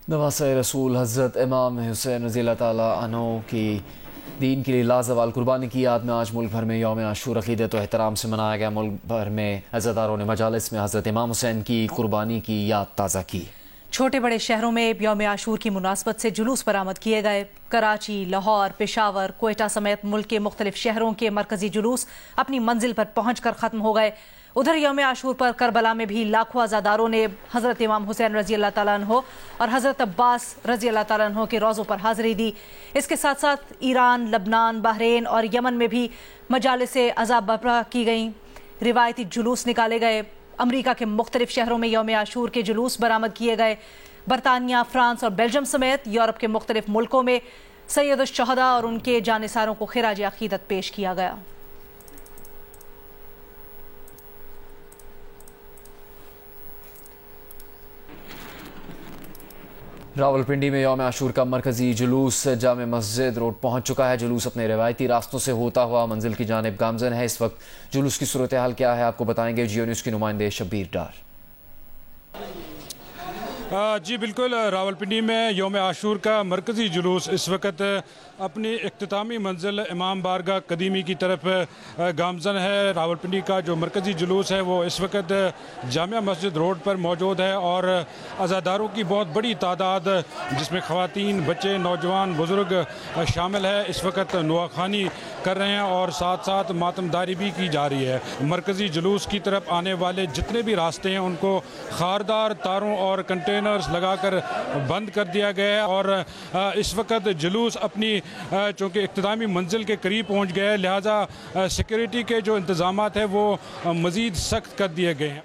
नवासे रसूल हज़रत इमाम हुसैन रज़ी अल्लाह ताला अन्हु की दीन के लिए लाजवाल कुर्बानी की याद में आज मुल्क भर में यौम आशूर अक़ीदत व एहतराम से मनाया गया। मुल्क भर में अज़ादारों ने मजालिस में हज़रत इमाम हुसैन की कुर्बानी की याद ताज़ा की। छोटे बड़े शहरों में यौम आशूर की मुनासबत से जुलूस बरामद किए गए। कराची, लाहौर, पेशावर, कोयटा समेत मुल्क के मुख्तलिफ शहरों के मरकजी जुलूस अपनी मंजिल पर पहुँच कर ख़त्म हो गए। उधर यौम आशूर पर करबला में भी लाखों अज़ादारों ने हज़रत इमाम हुसैन रज़ी अल्लाह ताला अन्हो और हज़रत अब्बास रज़ी अल्लाह ताला अन्हो के रोज़ों पर हाज़िरी दी। इसके साथ साथ ईरान, लबनान, बहरीन और यमन में भी मजालिस अज़ाब बर्पा की गई, रिवायती जुलूस निकाले गए। अमरीका के मुख्तलिफ शहरों में यौम आशूर के जुलूस बरामद किए गए। बरतानिया, फ्रांस और बेल्जियम समेत यूरोप के मुख्तलिफ मुल्कों में सैयद-उश-शुहदा और उनके जानिसारों को खिराज अक़ीदत पेश किया गया। रावलपिंडी में यौम आशूर का मरकजी जुलूस जामे मस्जिद रोड पहुंच चुका है। जुलूस अपने रिवायती रास्तों से होता हुआ मंजिल की जानिब गामजन है। इस वक्त जुलूस की सूरत हाल क्या है आपको बताएंगे जियो न्यूज़ के नुमाइंदे शब्बीर डार। जी बिल्कुल, रावलपिंडी में यौम आशूर का मरकज़ी जुलूस इस वक्त अपनी इख्तितामी मंजिल इमाम बारगाह कदीमी की तरफ गामजन है। रावलपिंडी का जो मरकज़ी जुलूस है वो इस वक्त जामिया मस्जिद रोड पर मौजूद है और अज़ादारों की बहुत बड़ी तादाद जिसमें ख़वातीन, बच्चे, नौजवान, बुज़ुर्ग शामिल है इस वक्त नुआखानी कर रहे हैं और साथ साथ मातमदारी भी की जा रही है। मरकज़ी जुलूस की तरफ आने वाले जितने भी रास्ते हैं उनको खारदार तारों और कंटेनर्स लगाकर बंद कर दिया गया है और इस वक्त जुलूस अपनी चूँकि इख्तितामी मंजिल के करीब पहुँच गया है, लिहाजा सिक्योरिटी के जो इंतज़ामात हैं वो मज़ीद सख्त कर दिए गए हैं।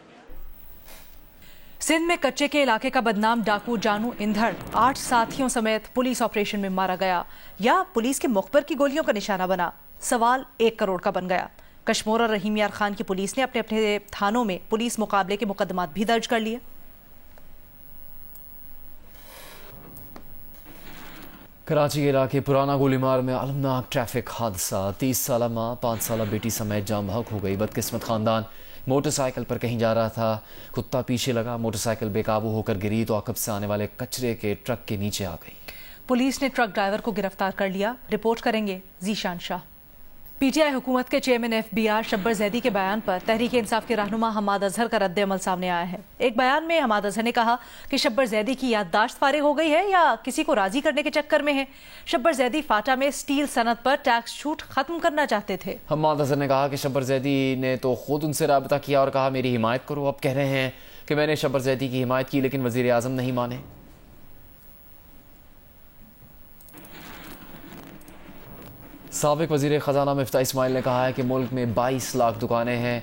सिंध में कच्चे के इलाके का बदनाम डाकू जानू इंधड़ 8 साथियों समेत पुलिस ऑपरेशन में मारा गया या पुलिस के मुखबर की गोलियों का निशाना बना। सवाल 1 करोड़ का बन गया। कश्मीर और रहीम यार खान की पुलिस ने अपने अपने थानों में पुलिस मुकाबले के मुकदमात भी दर्ज कर लिए। कराची के इलाके पुराना गोलीमार में अलमनाक ट्रैफिक हादसा। 30 साल माँ, 5 साल बेटी समेत जाम बहक हो गई। बदकिस्मत खानदान मोटरसाइकिल पर कहीं जा रहा था, कुत्ता पीछे लगा, मोटरसाइकिल बेकाबू होकर गिरी तो आकब से आने वाले कचरे के ट्रक के नीचे आ गई। पुलिस ने ट्रक ड्राइवर को गिरफ्तार कर लिया। रिपोर्ट करेंगे जीशान शाह। पीटीआई हुकूमत के चेयरमैन एफबीआर शब्बर जैदी के बयान पर तहरीक इंसाफ के रहनुमा हमाद अजहर का रद्द अमल सामने आया है। एक बयान में हमाद अजहर ने कहा कि शब्बर जैदी की याददाश्त फारिग हो गई है या किसी को राजी करने के चक्कर में है। शब्बर जैदी फाटा में स्टील सनत पर टैक्स छूट खत्म करना चाहते थे। हमाद अजहर ने कहा कि शब्बर जैदी ने तो खुद उनसे राबता किया और कहा मेरी हिमायत करो। अब कह रहे हैं कि मैंने शब्बर जैदी की हिमायत की लेकिन वजीर आजम नहीं माने। साबिक वजीर ख़जाना मिफ्ता इस्माइल ने कहा है कि मुल्क में 22 लाख दुकानें हैं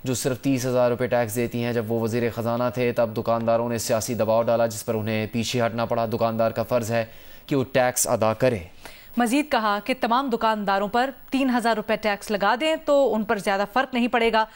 जो सिर्फ 30,000 रुपये टैक्स देती हैं। जब वो वजीर ख़जाना थे तब दुकानदारों ने सियासी दबाव डाला जिस पर उन्हें पीछे हटना पड़ा। दुकानदार का फ़र्ज़ है कि वो टैक्स अदा करे। मजीद कहा कि तमाम दुकानदारों पर 3,000 रुपये टैक्स लगा दें तो उन पर ज़्यादा फ़र्क नहीं पड़ेगा।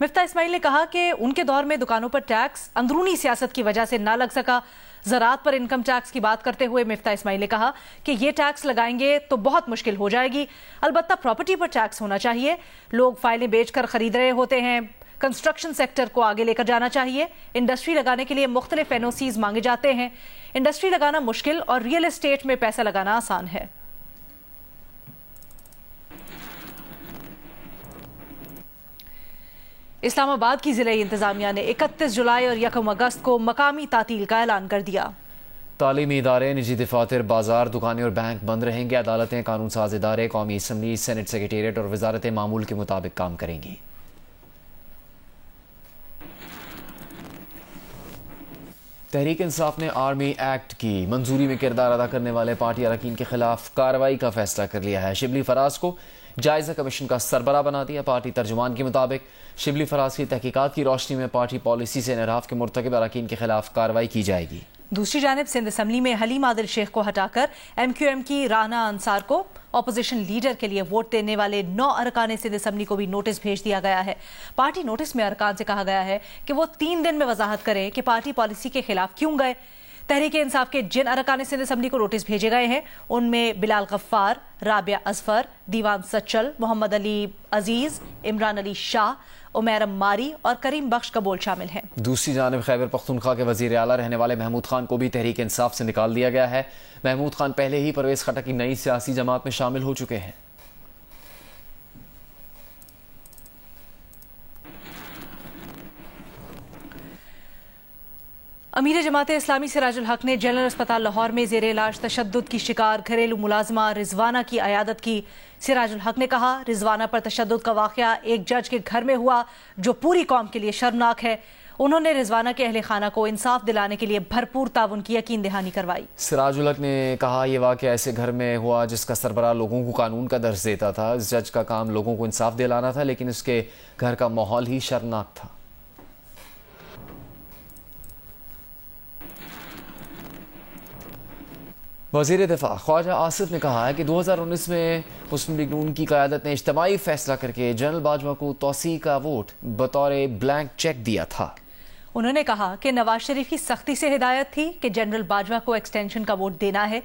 मिफ्ता इस्माइल ने कहा कि उनके दौर में दुकानों पर टैक्स अंदरूनी सियासत की वजह से ना लग सका। ज़राअत पर इनकम टैक्स की बात करते हुए मिफ्ता इस्माइल ने कहा कि ये टैक्स लगाएंगे तो बहुत मुश्किल हो जाएगी। अलबत्ता प्रॉपर्टी पर टैक्स होना चाहिए। लोग फाइलें बेचकर खरीद रहे होते हैं। कंस्ट्रक्शन सेक्टर को आगे लेकर जाना चाहिए। इंडस्ट्री लगाने के लिए मुख्तलिफ एनओसीज मांगे जाते हैं। इंडस्ट्री लगाना मुश्किल और रियल एस्टेट में पैसा लगाना आसान है। इस्लामाबाद की जिला इंतजामिया ने 31 जुलाई और 1 अगस्त को मकामी तातील का ऐलान कर दिया। तालीमी इदारे, निजी दफातर, बाजार, दुकानें और बैंक बंद रहेंगे। अदालतें, कानून साज इदारे, कौमी असम्बली, सेनेट सेक्रेटेरिएट और वजारत मामूल के मुताबिक काम करेंगी। तहरीक इंसाफ ने आर्मी एक्ट की मंजूरी में किरदार अदा करने वाले पार्टी अरकान के खिलाफ कार्रवाई का फैसला कर लिया है। शिबली फराज को जायजा कमीशन का सरबराह बना दिया। पार्टी तर्जुमान के मुताबिक शिबली फराज की तहकीकात की रोशनी में पार्टी पॉलिसी से इनहराफ के मुर्तकिब अरकान के खिलाफ कार्रवाई की जाएगी। दूसरी जानिब सिंध असम्बली में हलीम आदिल शेख को हटाकर MQM की राना अंसार को ऑपोजिशन लीडर के लिए वोट देने वाले 9 अरकान सिंध असम्बली को भी नोटिस भेज दिया गया है। पार्टी नोटिस में अरकान से कहा गया है कि वो 3 दिन में वजाहत करें कि पार्टी पॉलिसी के खिलाफ क्यों गए। तहरीक इंसाफ के जिन अरकान सिंध असम्बली को नोटिस भेजे गए हैं उनमें बिलाल गफ्फार, राबिया अजफर, दीवान सच्चल, मोहम्मद अली अजीज, इमरान अली शाह, उमैर अम्मारी और करीम बख्श कबोल शामिल हैं। दूसरी जानिब खैबर पख्तूनख्वा के वजीर आला रहने वाले महमूद खान को भी तहरीक इंसाफ से निकाल दिया गया है। महमूद खान पहले ही परवेज खट्टर की नई सियासी जमात में शामिल हो चुके हैं। अमीर जमात इस्लामी सिराजुल हक ने जनरल अस्पताल लाहौर में जेर इलाज तशद्दुद की शिकार घरेलू मुलाजमा रिजवाना की अयादत की। सिराजुल हक ने कहा, रिजवाना पर तशद्दुद का वाकया एक जज के घर में हुआ जो पूरी कौम के लिए शर्मनाक है। उन्होंने रिजवाना के अहले खाना को इंसाफ दिलाने के लिए भरपूर ताउन की यकीन दहानी करवाई। सिराजुल हक ने कहा, यह वाकया ऐसे घर में हुआ जिसका सरबराह लोगों को कानून का दर्ज देता था। इस जज का काम लोगों को इंसाफ दिलाना था, लेकिन उसके घर का माहौल ही शर्मनाक था। वज़ीर दिफा ख्वाजा आसिफ ने कहा है कि 2019 में मुस्लिम लीग नून की क़यादत ने इज्तिमाई फैसला करके जनरल बाजवा को तौसीक़ का वोट बतौर ब्लैंक चेक दिया था। उन्होंने कहा कि नवाज शरीफ की सख्ती से हिदायत थी कि जनरल बाजवा को एक्सटेंशन का वोट देना है।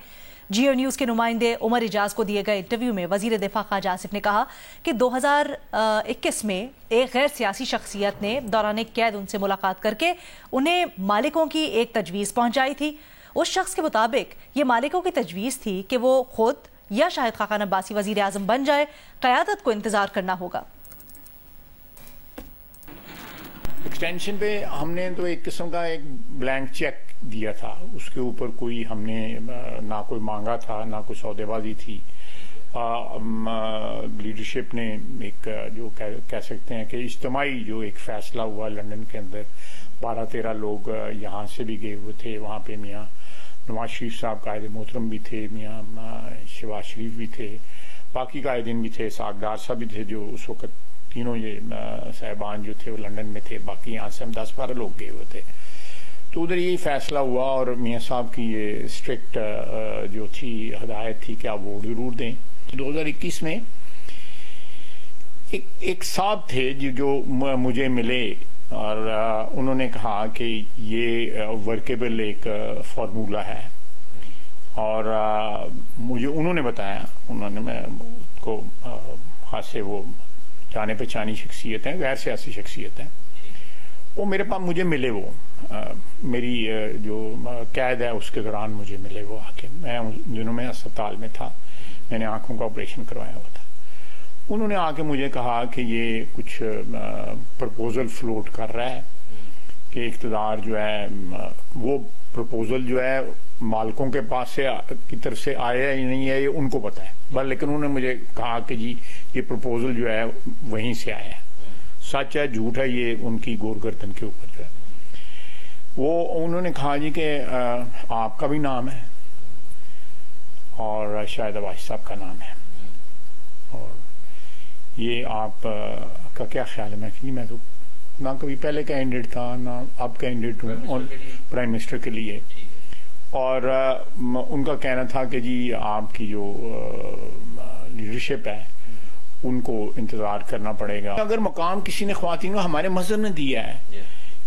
जियो न्यूज़ के नुमाइंदे उमर इजाज को दिए गए इंटरव्यू में वज़ीर दिफा ख्वाजा आसिफ ने कहा कि 2021 में एक गैर सियासी शख्सियत ने दौरान कैद उनसे मुलाकात करके उन्हें मालिकों की एक तजवीज़ पहुंचाई थी। उस शख्स के मुताबिक ये मालिकों की तजवीज़ थी कि वो खुद या शाहिद खाकान अब्बासी वज़ीर आज़म बन जाए। क़यादत को इंतज़ार करना होगा। एक्सटेंशन पे हमने तो एक किस्म का एक ब्लैंक चेक दिया था, उसके ऊपर कोई हमने ना कोई मांगा था ना कोई सौदेबाजी थी। लीडरशिप ने एक जो कह सकते हैं कि इज्तिमाई जो एक फैसला हुआ लंदन के अंदर, 12-13 लोग यहाँ से भी गए हुए थे। वहाँ पे मियाँ नवाज शरीफ साहब कायदे मोहतरम भी थे, मियाँ शहबाज शरीफ भी थे, बाकी कायदीन भी थे, सागदार साहब भी थे, जो उस वक्त तीनों ये साहिबान जो थे वो लंदन में थे। बाकी यहाँ से हम 10-12 लोग गए हुए थे। तो उधर यही फैसला हुआ और मियाँ साहब की ये स्ट्रिक्ट जो थी हदायत थी कि आप वोट जरूर दें। 2021 में एक साहब थे जो मुझे मिले और उन्होंने कहा कि ये वर्केबल एक फार्मूला है और मुझे उन्होंने बताया, उन्होंने मैं को हाथ से वो जाने पहचानी शख्सियत है, गैर सियासी शख्सियत है, वो मेरे पास मुझे मिले। वो मेरी जो कैद है उसके दौरान मुझे मिले वो आके। मैं उन दिनों में अस्पताल में था, मैंने आंखों का ऑपरेशन करवाया हुआ था। उन्होंने आके मुझे कहा कि ये कुछ प्रपोजल फ्लोट कर रहा है कि इक़्तिदार जो है वो प्रपोजल जो है मालिकों के पास से की तरफ से आया या नहीं है ये उनको पता है, बस लेकिन उन्होंने मुझे कहा कि जी ये प्रपोजल जो है वहीं से आया है, सच है झूठ है ये उनकी गोर गर्दन के ऊपर जो है। वो उन्होंने कहा जी कि आपका भी नाम है और शायद अब्बासी साहब का नाम है और ये आप का क्या ख्याल है? मैं तो ना कभी पहले कैंडिडेट था ना अब कैंडिडेट हूँ और प्राइम मिनिस्टर के लिए। और उनका कहना था कि जी आपकी जो लीडरशिप है उनको इंतजार करना पड़ेगा। अगर मकाम किसी ने ख्वातीन को हमारे मजहब ने दिया है,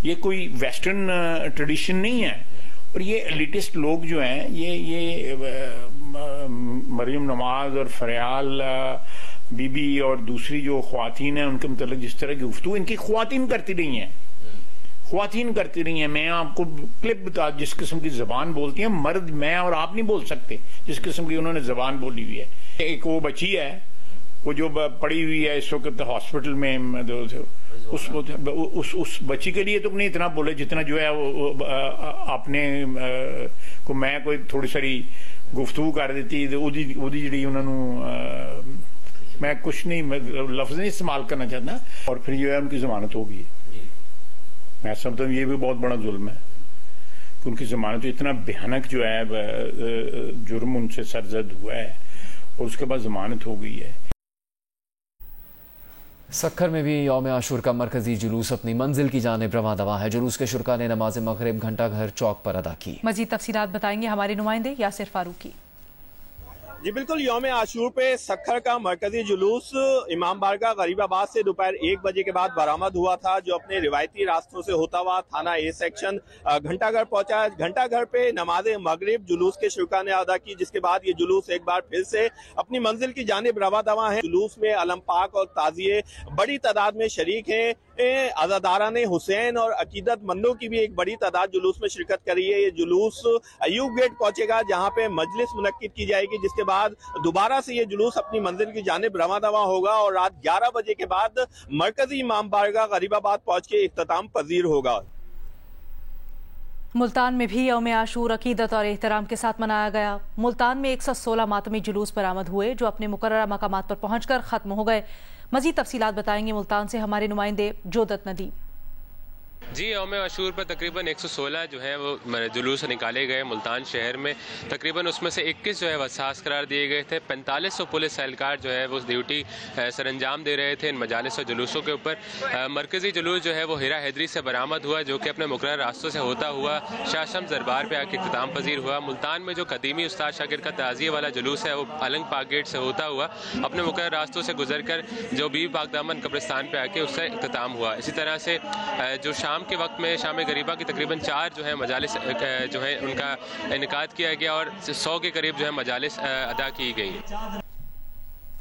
ये कोई वेस्टर्न ट्रेडिशन नहीं है। और ये एलिटिस्ट लोग जो हैं ये मरियम नवाज और फरियाल बीबी और दूसरी जो ख्वातीन है उनके मतलब जिस तरह की गुफ्तगू इनकी ख्वातीन करती रही हैं, ख्वातीन करती रही हैं। मैं आपको क्लिप बता, जिस किस्म की जबान बोलती है मर्द मैं और आप नहीं बोल सकते, जिस किस्म की उन्होंने जबान बोली हुई है। एक वो बच्ची है वो जो पड़ी हुई है इस वक्त हॉस्पिटल में, उस बच्ची के लिए तो नहीं इतना बोले जितना जो है वो आपने को मैं कोई थोड़ी सारी गुफ्तगू कर देती ओदी जी उन्होंने मैं कुछ नहीं लफ्ज नहीं इस्तेमाल करना चाहता। और फिर जो है उनकी जमानत होगी। मैं समझता हूँ ये भी बहुत बड़ा जुल्म है कि उनकी जमानत इतना भयानक जो है जुर्म उनसे सरजद हुआ है और उसके बाद जमानत हो गई है। सक्खर में भी यौम आशूर का मरकजी जुलूस अपनी मंजिल की जानिब रवां दवा है। जुलूस के शुरका ने नमाज मगरिब घंटा घर चौक पर अदा की। मजीद तफसीलात बताएंगे हमारे नुमाइंदे यासिर फारूकी। जी बिल्कुल, यौम आशूर पे सक्खर का मरकजी जुलूस इमाम बारगाह गरीबाबाद से दोपहर 1 बजे के बाद बरामद हुआ था, जो अपने रिवायती रास्तों से होता हुआ थाना ए सेक्शन घंटाघर पहुंचा। घंटाघर पे नमाज मगरिब जुलूस के शुरका ने अदा की, जिसके बाद ये जुलूस एक बार फिर से अपनी मंजिल की जानिब रवा दवा है। जुलूस में अलम पाक और ताजिए बड़ी तादाद में शरीक हैं। अज़ादारान हुसैन और अकीदतमंदों की भी एक बड़ी तादाद जुलूस में शिरकत करी है। ये जुलूस अयूब गेट पहुंचेगा जहां पे मजलिस मुनक्किद की जाएगी, जिसके बाद दोबारा से ये जुलूस अपनी मंजिल की जानिब रवां दवा होगा और रात 11 बजे के बाद मरकजी इमाम बारगाह गरीबाबाद पहुंच के इख्तिताम पजीर होगा। मुल्तान में भी यौम आशूर अकीदत और एहतराम के साथ मनाया गया। मुल्तान में 116 मातमी जुलूस बरामद हुए जो अपने मुकर्ररा मकामात पर पहुंचकर खत्म हो गए। मजीद तफसीलात बताएंगे मुल्तान से हमारे नुमाइंदे जोदत नदी। जी, यौम आशूर पर तकरीबन 116 जो है वो जुलूस निकाले गए मुल्तान शहर में। तकरीबन उसमें से 21 जो है वसास करार दिए गए थे। 4500 पुलिस एहलकार जो है वो ड्यूटी सरंजाम दे रहे थे इन मजालिस और जुलूसों के ऊपर। मरकजी जुलूस जो है वो हिरा हैदरी से बरामद हुआ जो कि अपने मुकर्रर रास्तों से होता हुआ शाह शम्स दरबार पर आके इख्तिताम पजीर हुआ। मुल्तान में जो कदीमी उस्ताद शाकिर का ताज़िया वाला जुलूस है वो अलंग पाक गेट से होता हुआ अपने मुकर्रर रास्तों से गुजर कर जो बीबी पाक दामन कब्रिस्तान पर आके उससे इख्तिताम हुआ। इसी तरह से जो शाम के वक्त में शाम गरीबा की तकरीबन 4 जो है मजालिस जो है उनका इनकाद किया गया और 100 के करीब जो है मजालिस अदा की गई।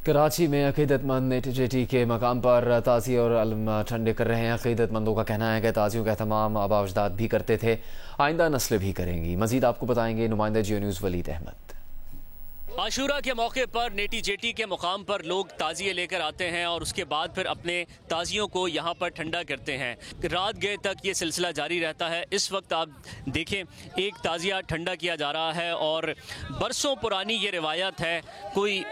कराची में अकीदतमंद नेटिविटी के मकाम पर ताज़िए और अलम ठंडे कर रहे हैं। अकीदतमंदों का कहना है कि ताज़ियों का एहतमाम आबा अजदाद भी करते थे, आइंदा नस्लें भी करेंगी। मजीद आपको बताएंगे नुमाइंदा जियो न्यूज़ वलीद अहमद। आशूरा के मौके पर नेटी जेटी के मुकाम पर लोग ताज़िए लेकर आते हैं और उसके बाद फिर अपने ताज़ियों को यहाँ पर ठंडा करते हैं। रात गए तक ये सिलसिला जारी रहता है। इस वक्त आप देखें एक ताज़िया ठंडा किया जा रहा है और बरसों पुरानी ये रिवायत है। कोई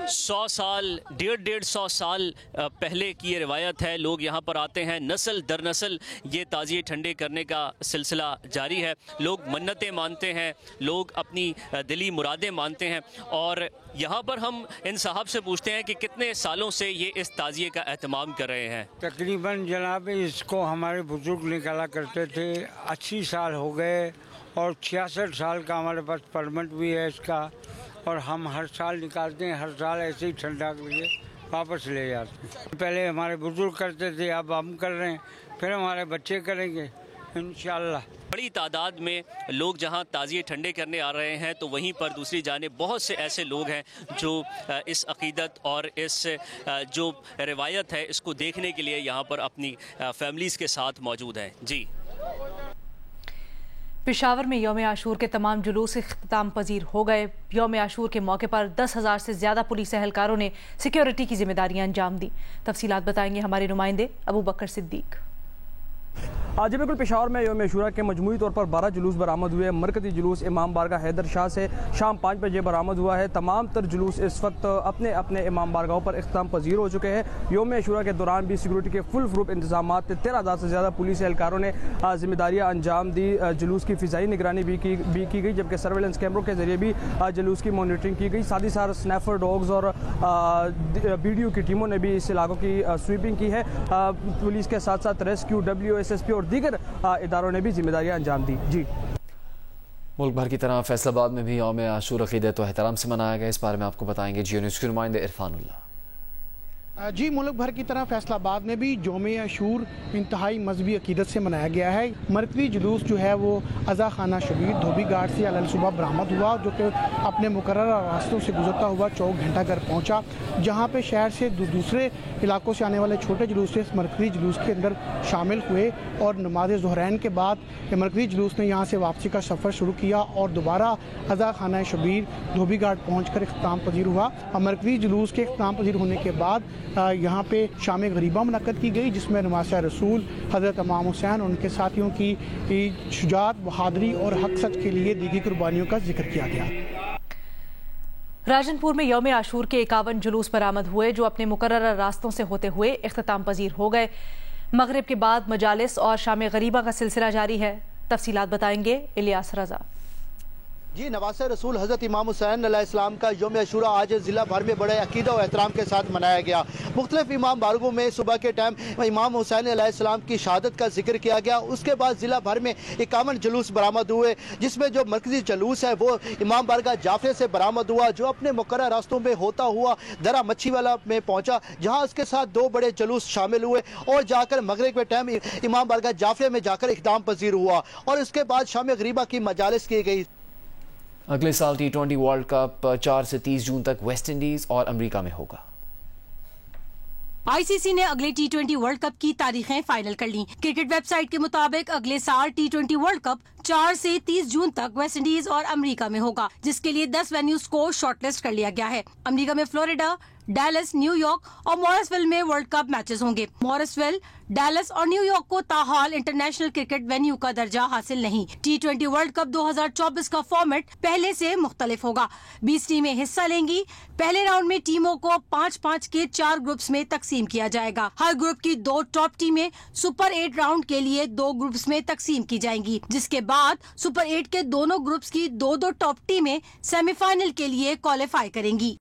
100 साल 150 साल पहले की ये रिवायत है। लोग यहाँ पर आते हैं, नस्ल दर नस्ल ये ताज़िए ठंडे करने का सिलसिला जारी है। लोग मन्नतें मानते हैं, लोग अपनी दिली मुरादें मानते हैं और यहाँ पर हम इन साहब से पूछते हैं कि कितने सालों से ये इस ताज़िए का एहतमाम कर रहे हैं। तकरीबन जनाब इसको हमारे बुजुर्ग निकाला करते थे। 80 साल हो गए और 66 साल का हमारे पास परमिट भी है इसका और हम हर साल निकालते हैं। हर साल ऐसे ही ठंडा करके वापस ले जाते हैं। पहले हमारे बुजुर्ग करते थे, अब हम कर रहे हैं, फिर हमारे बच्चे करेंगे इंशाल्लाह। बड़ी तादाद में लोग जहां ताज़िए ठंडे करने आ रहे हैं तो वहीं पर दूसरी जानिब बहुत से ऐसे लोग हैं जो इस अकीदत और इस जो रिवायत है इसको देखने के लिए यहाँ पर अपनी फैमिलीज़ के साथ मौजूद हैं। जी, पेशावर में यौम आशूर के तमाम जुलूस इख्तिताम पजीर हो गए। यौम आशूर के मौके पर 10,000 से ज़्यादा पुलिस एहलकारों ने सिक्योरिटी की जिम्मेदारियां अंजाम दी। तफसीलात बताएंगे हमारे नुमाइंदे अबू बकर सिद्दीक। आज बिल्कुल पेशावर में यौम आशूरा के मजमूई तौर पर 12 जुलूस बरामद हुए। मरकजी जुलूस इमाम बारगाह हैदर शाह से शाम 5 बजे बरामद हुआ है। तमाम तर जुलूस इस वक्त अपने अपने इमाम बारगाहों पर इख्तिताम पजीर हो चुके हैं। यौम आशूरा के दौरान भी सिक्योरिटी के फुल प्रूफ इंतजाम 13,000 से ज़्यादा पुलिस एहलकारों ने जिम्मेदारियाँ अंजाम दी। जुलूस की फ़िज़ाई निगरानी भी की गई, जबकि सर्वेलेंस कैमरों के जरिए भी जुलूस की मॉनिटरिंग की गई। साथ ही साथ स्नैफर डॉग्स और BDO की टीमों ने भी इस इलाकों की स्वीपिंग की है। पुलिस के साथ साथ रेस्क्यू, WSSP और दीगर इदारों ने भी जिम्मेदारियां अंजाम दी। जी, मुल्क भर की तरह फैसलाबाद में भी यौम आशूर अक़ीदत व एहतराम से मनाया गया। इस बारे में आपको बताएंगे जियो न्यूज़ के नुमाइंदे इरफानुल्लाह। जी, मुल्क भर की तरह फैसलाबाद में भी यौम आशूर इंतहाई मजहबी अकीदत से मनाया गया है। मरकजी जुलूस जो है वो अज़ा खाना शबीर धोबी घाट से अल सुबह बरामद हुआ, जो कि अपने मुकर्रर रास्तों से गुजरता हुआ चौक घंटाघर पहुंचा, जहां पे शहर से दूसरे इलाकों से आने वाले छोटे जुलूस इस मरकजी जुलूस के अंदर शामिल हुए और नमाज ज़ुहरैन के बाद मरकजी जुलूस ने यहाँ से वापसी का सफ़र शुरू किया और दोबारा अज़ा खाना शबीर धोबी घाट पहुँच कर इख्तिताम पजीर हुआ। मरकजी जुलूस के इख्तिताम पजीर होने के बाद यहाँ पे शाम गरीबा मुनक्कद की गई, जिसमें नवासा रसूल हज़रत इमाम हुसैन और उनके साथियों की शुजाअत, बहादुरी और हक सच के लिए दी गई कुर्बानियों का जिक्र किया गया। राजनपुर में यौम आशूर के 51 जुलूस बरामद हुए जो अपने मुकर्रर रास्तों से होते हुए इख्तिताम पजीर हो गए। मगरिब के बाद मजालिस और शाम गरीबा का सिलसिला जारी है। तफसीलात बताएंगे इलियास रजा। जी, नवासे रसूल हज़रत इमाम हुसैन अलैहिस्सलाम का यौम आशूरा आज ज़िला भर में बड़े अकीदा और एहतराम के साथ मनाया गया। मुख्तलिफ इमाम बारगों में सुबह के टाइम इमाम हुसैन अलैहिस्सलाम की शहादत का जिक्र किया गया। उसके बाद ज़िला भर में 51 जुलूस बरामद हुए, जिसमें जो मरकजी जुलूस है वो इमाम बारगाह जाफरे से बरामद हुआ, जो अपने मुकर्रर रास्तों में होता हुआ दरा मच्छी वाला में पहुँचा, जहाँ उसके साथ 2 बड़े जुलूस शामिल हुए और जाकर मगरिब के टाइम इमाम बारगाह जाफरे में जाकर इक़दाम पजीर हुआ और उसके बाद शाम गरीबा की मजालिस की गई। अगले साल T20 वर्ल्ड कप 4 से 30 जून तक वेस्ट इंडीज और अमेरिका में होगा। आईसीसी ने अगले T20 वर्ल्ड कप की तारीखें फाइनल कर ली। क्रिकेट वेबसाइट के मुताबिक अगले साल T20 वर्ल्ड कप 4 से 30 जून तक वेस्ट इंडीज और अमेरिका में होगा, जिसके लिए 10 वेन्यूज को शॉर्टलिस्ट कर लिया गया है। अमेरिका में फ्लोरिडा, डैलस, न्यूयॉर्क और मॉरिसविल में वर्ल्ड कप मैचेस होंगे। मॉरिसविल, डैलस और न्यूयॉर्क को ताहाल इंटरनेशनल क्रिकेट वेन्यू का दर्जा हासिल नहीं। T20 वर्ल्ड कप 2024 का फॉर्मेट पहले से मुख्तलिफ होगा। 20 टीमें हिस्सा लेंगी। पहले राउंड में टीमों को 5-5 के 4 ग्रुप्स में तकसीम किया जाएगा। हर ग्रुप की 2 टॉप टीमें सुपर 8 राउंड के लिए 2 ग्रुप्स में तकसीम की जाएंगी, जिसके बाद सुपर 8 के दोनों ग्रुप्स की 2-2 टॉप टीमें सेमीफाइनल के लिए क्वालिफाई करेंगी।